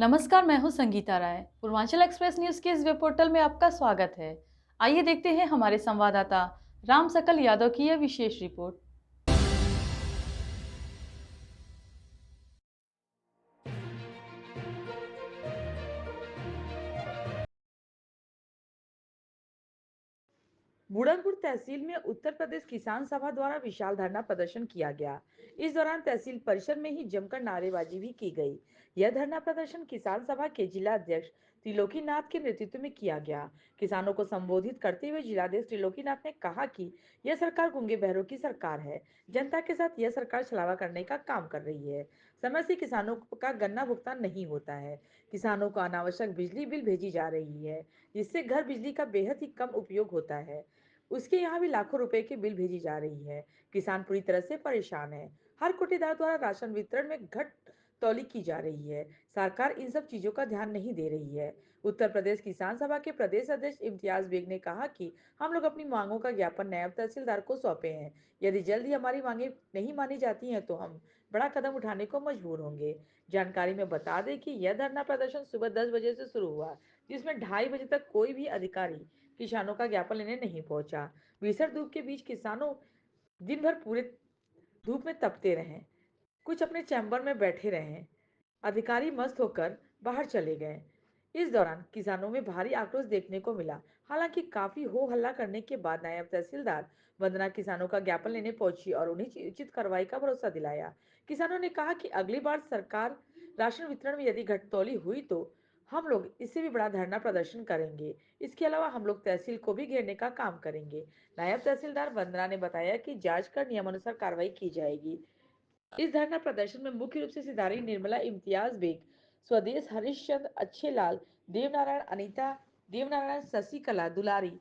नमस्कार, मैं हूं संगीता राय। पूर्वांचल एक्सप्रेस न्यूज के इस वेब पोर्टल में आपका स्वागत है। आइए देखते हैं हमारे संवाददाता राम सकल यादव की यह विशेष रिपोर्ट। बुढ़नपुर तहसील में उत्तर प्रदेश किसान सभा द्वारा विशाल धरना प्रदर्शन किया गया। इस दौरान तहसील परिसर में ही जमकर नारेबाजी भी की गई। यह धरना प्रदर्शन किसान सभा के जिला अध्यक्ष त्रिलोकी नाथ के नेतृत्व में किया गया। किसानों को संबोधित करते हुए जिलाध्यक्ष त्रिलोकी नाथ ने कहा कि यह सरकार गूंगे बहरों की सरकार है। जनता के साथ यह सरकार छलावा करने का काम कर रही है। समय से किसानों का गन्ना भुगतान नहीं होता है। किसानों को अनावश्यक बिजली बिल भेजी जा रही है, जिससे घर बिजली का बेहद ही कम उपयोग होता है। उसके यहाँ भी लाखों रुपए की बिल भेजी जा रही है। किसान पूरी तरह से परेशान है। हर कोटेदार द्वारा राशन वितरण में घट तौली की जा रही है। सरकार इन सब चीजों का ध्यान नहीं दे रही है। उत्तर प्रदेश किसान सभा के प्रदेश अध्यक्ष इम्तियाज बेग ने कहा कि हम लोग अपनी मांगों का ज्ञापन नायब तहसीलदार को सौंपे हैं। यदि जल्द ही हमारी मांगे नहीं मानी जाती हैं तो हम बड़ा कदम उठाने को मजबूर होंगे। जानकारी में बता दें कि यह धरना प्रदर्शन सुबह 10 बजे से शुरू हुआ, जिसमें 2:30 बजे तक कोई भी अधिकारी किसानों का ज्ञापन लेने नहीं पहुंचा। भीषण धूप के बीच किसानों दिन भर पूरे धूप में तपते रहे, कुछ अपने चैम्बर में बैठे रहे। अधिकारी मस्त होकर बाहर चले गए। इस दौरान किसानों में भारी आक्रोश देखने को मिला। हालांकि काफी हो हल्ला करने के बाद नायब तहसीलदार वंदना किसानों का ज्ञापन लेने पहुंची और उन्हें उचित कार्रवाई का भरोसा दिलाया। किसानों ने कहा कि अगली बार सरकार राशन वितरण में यदि घटतौली हुई तो हम लोग इससे भी बड़ा धरना प्रदर्शन करेंगे। इसके अलावा हम लोग तहसील को भी घेरने का काम करेंगे। नायब तहसीलदार वंदना ने बताया कि जांच कर नियमानुसार कार्रवाई की जाएगी। इस धरना प्रदर्शन में मुख्य रूप से सिधारी निर्मला, इम्तियाज बेग, स्वदेश, हरिश्चंद्र, अच्छे लाल, देवनारायण, अनीता, देवनारायण, शशिकला, दुलारी,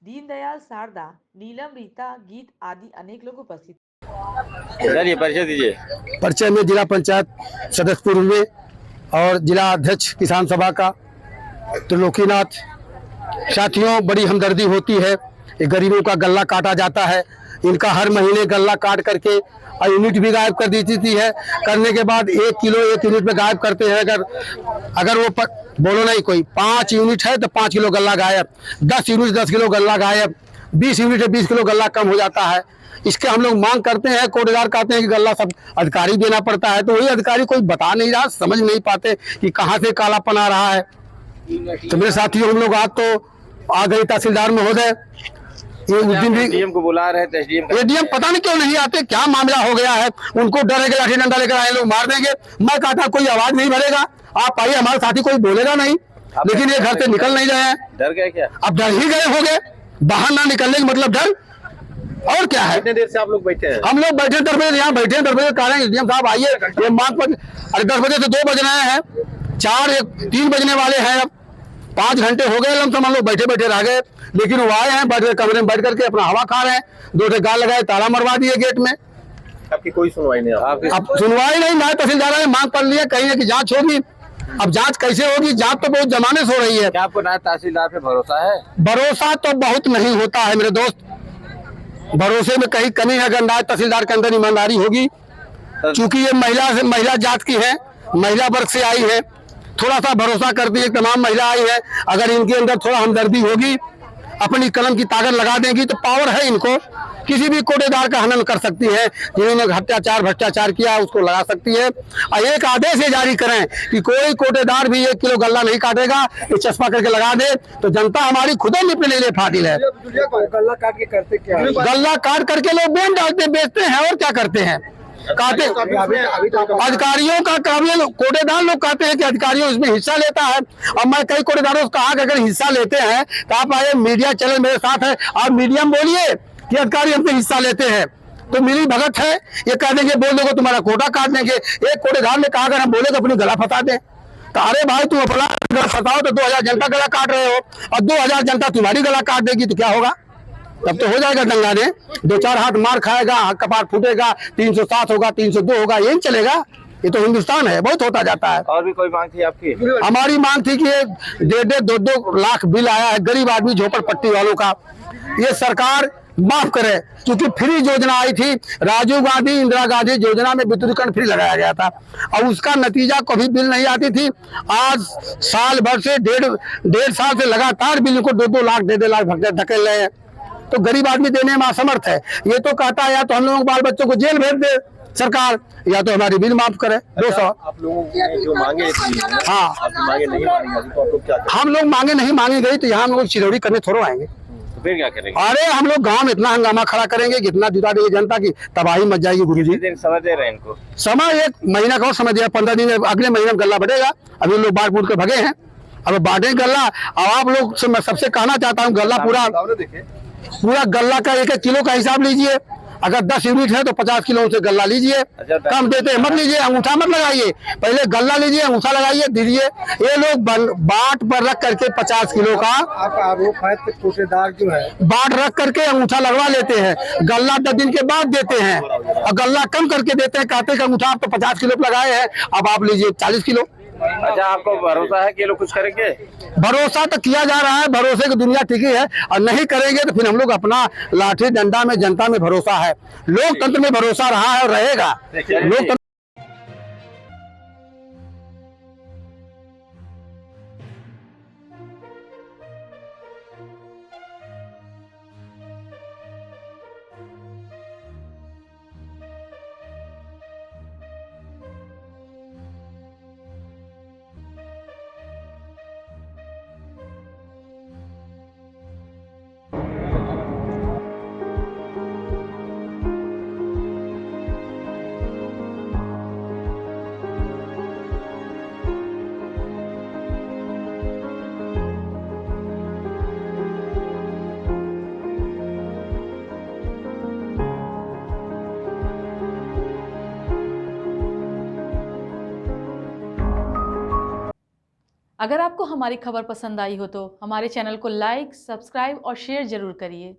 दीनदयाल, शारदा, नीलम, रीता, गीत आदि अनेक लोग उपस्थित। सर, ये परिचय दीजिए। परिचय में जिला पंचायत सदस्यपुर में और जिला अध्यक्ष किसान सभा का त्रिलोकी नाथ। साथियों, बड़ी हमदर्दी होती है। ये गरीबों का गल्ला काटा जाता है। इनका हर महीने गल्ला काट करके और यूनिट भी गायब कर देती थी है। करने के बाद 1 किलो 1 यूनिट में गायब करते हैं। अगर वो बोलो नहीं कोई 5 यूनिट है तो 5 किलो गल्ला गायब, 10 यूनिट 10 किलो गल्ला गायब, 20 यूनिट है 20 किलो गल्ला कम हो जाता है। इसके हम लोग मांग करते हैं। कोटेदार कहते हैं कि गल्ला सब अधिकारी देना पड़ता है, तो वही अधिकारी कोई बता नहीं रहा, समझ नहीं पाते कि कहाँ से कालापन आ रहा है। तो मेरे साथियों, हम लोग आज तो आ गए तहसीलदार महोदय, ये उस दिन भी एडीएम को बुला रहे थे। एडीएम पता नहीं क्यों नहीं आते, क्या मामला हो गया है। उनको डर है कि लाठी डंडा लेकर आए लोग मार देंगे। मैं कहा था कोई आवाज नहीं भरेगा, आप आइए, हमारे साथी कोई बोलेगा नहीं, लेकिन ये घर से निकल नहीं रहे हैं। डर गए क्या? अब डर ही गए हो गए, बाहर ना निकलने का मतलब डर, और क्या है। कितने देर से आप लोग बैठे हैं? हम लोग बैठे 10 बजे यहाँ बैठे हैं। 10 बजे कह रहे हैं एडीएम साहब आइए, ये मांग पर। अरे 10 बजे से 2 बज रहे हैं, 3 बजने वाले हैं। अब 5 घंटे हो गए लमसम हम लोग बैठे बैठे रह गए। लेकिन वो आए हैं, बैठ के कमरे में बैठ करके अपना हवा खा रहे हैं। 2 गाल लगाए, ताला मरवा दिए गेट में। आपकी कोई सुनवाई नहीं? अब सुनवाई नहीं। नायब तहसीलदार ने मांग कर लिया, कहीं कि जांच होगी। अब जांच कैसे होगी? जांच तो बहुत जमाने से हो रही है। क्या आपको नायब तहसीलदार पे भरोसा है? भरोसा तो बहुत नहीं होता है मेरे दोस्त। भरोसे में कहीं कमी है। अगर नायब तहसीलदार के अंदर ईमानदारी होगी, चूंकि ये महिला जात की है, महिला वर्ग से आई है, थोड़ा सा भरोसा करती है, तमाम महिला आई है। अगर इनके अंदर थोड़ा हमदर्दी होगी, अपनी कलम की ताकत लगा देंगी, तो पावर है इनको, किसी भी कोटेदार का हनन कर सकती है। जिन्होंने अत्याचार भ्रष्टाचार किया उसको लगा सकती है। और एक आदेश ये जारी करें कि कोई कोटेदार भी 1 किलो गल्ला नहीं काटेगा, ये चस्पा करके लगा दे, तो जनता हमारी खुद ही निपटने लिए फाटिल है। गल्ला काट के करते क्या? गल्ला काट करके लोग बेन डालते, बेचते हैं, और क्या करते हैं। कहते अधिकारियों का काबिल, कोटेदार लोग कहते हैं कि अधिकारियों इसमें हिस्सा लेता है। और मैं कई कोटेदारों से कहा कि अगर हिस्सा लेते हैं तो आप आए, मीडिया चैनल मेरे साथ है, आप मीडियम बोलिए कि अधिकारी हमसे हिस्सा लेते हैं, तो मिली भगत है। ये कह देंगे बोल दोगे तुम्हारा कोटा काट देंगे। एक कोटेदार ने कहा अगर हम बोले तो अपनी गला फंसा दें। तो अरे भाई, तुम अपना गला फंसाओ तो 2000 जनता गला काट रहे हो, और 2000 जनता तुम्हारी गला काट देगी तो क्या होगा? तब तो हो जाएगा दंगा ने। 2-4 हाथ मार खाएगा, कपाट फूटेगा, 307 होगा, 302 होगा, यही चलेगा। ये तो हिंदुस्तान है, बहुत होता जाता है। और भी कोई मांग थी आपकी? हमारी मांग थी कि 1.5-2 लाख बिल आया है गरीब आदमी झोपड़पट्टी वालों का। ये सरकार माफ करे, क्योंकि फ्री योजना आई थी, राजीव गांधी इंदिरा गांधी योजना में विद्युतीकरण फ्री लगाया गया था और उसका नतीजा कभी बिल नहीं आती थी। आज साल भर से डेढ़ साल से लगातार बिल को 2-2 लाख 1.5 लाख धकेल रहे हैं। तो गरीब आदमी देने में असमर्थ है। ये तो कहता है या तो हम लोगों बाल बच्चों को जेल भेज दे सरकार, या तो हमारी बिल माफ करे 200। आप लोगों ने जो मांगे थी, हाँ, आपकी मांगे नहीं मांगी गई, तो आप लोग क्या करें? हम लोग मांगे नहीं मांगी गई तो यहाँ हम लोग चिरौड़ी करने थोड़ा आएंगे। तो फिर क्या करेंगे? अरे हम लोग गांव में इतना हंगामा खड़ा करेंगे कि इतना जुटा देंगे जनता की तबाही मच जाएगी। गुरुजी कितने दिन समय दे रहे हैं इनको? समय 1 महीना का और समय दिया, 15 दिन, अगले महीने में गल्ला बढ़ेगा। अभी लोग बांट बूट के भगे हैं, अब बांटे गल्ला। अब आप लोग से मैं सबसे कहना चाहता हूँ, गल्ला पूरा गल्ला का 1-1 किलो का हिसाब लीजिए। अगर 10 यूनिट है तो 50 किलो से गल्ला लीजिए। कम देते हैं मत लीजिए, अंगूठा मत लगाइए, पहले गल्ला लीजिए, अंगूठा लगाइए, दीजिए। ये लोग बाट पर रख करके 50 किलो का आपका आरोप है कि ठेकेदार क्यों है? बाट रख करके अंगूठा लगवा लेते हैं, गल्ला 10 दिन के बाद देते हैं और गल्ला कम करके देते हैं। कहते हैं अंगूठा आप तो 50 किलो लगाए हैं, अब आप लीजिए 40 किलो। अच्छा, आपको भरोसा है कि ये लोग कुछ करेंगे? भरोसा तो किया जा रहा है, भरोसे की दुनिया टिकी है, और नहीं करेंगे तो फिर हम लोग अपना लाठी डंडा में जनता में भरोसा है, लोकतंत्र में भरोसा रहा है और रहेगा। लोकतंत्र अगर आपको हमारी खबर पसंद आई हो तो हमारे चैनल को लाइक, सब्सक्राइब और शेयर जरूर करिए।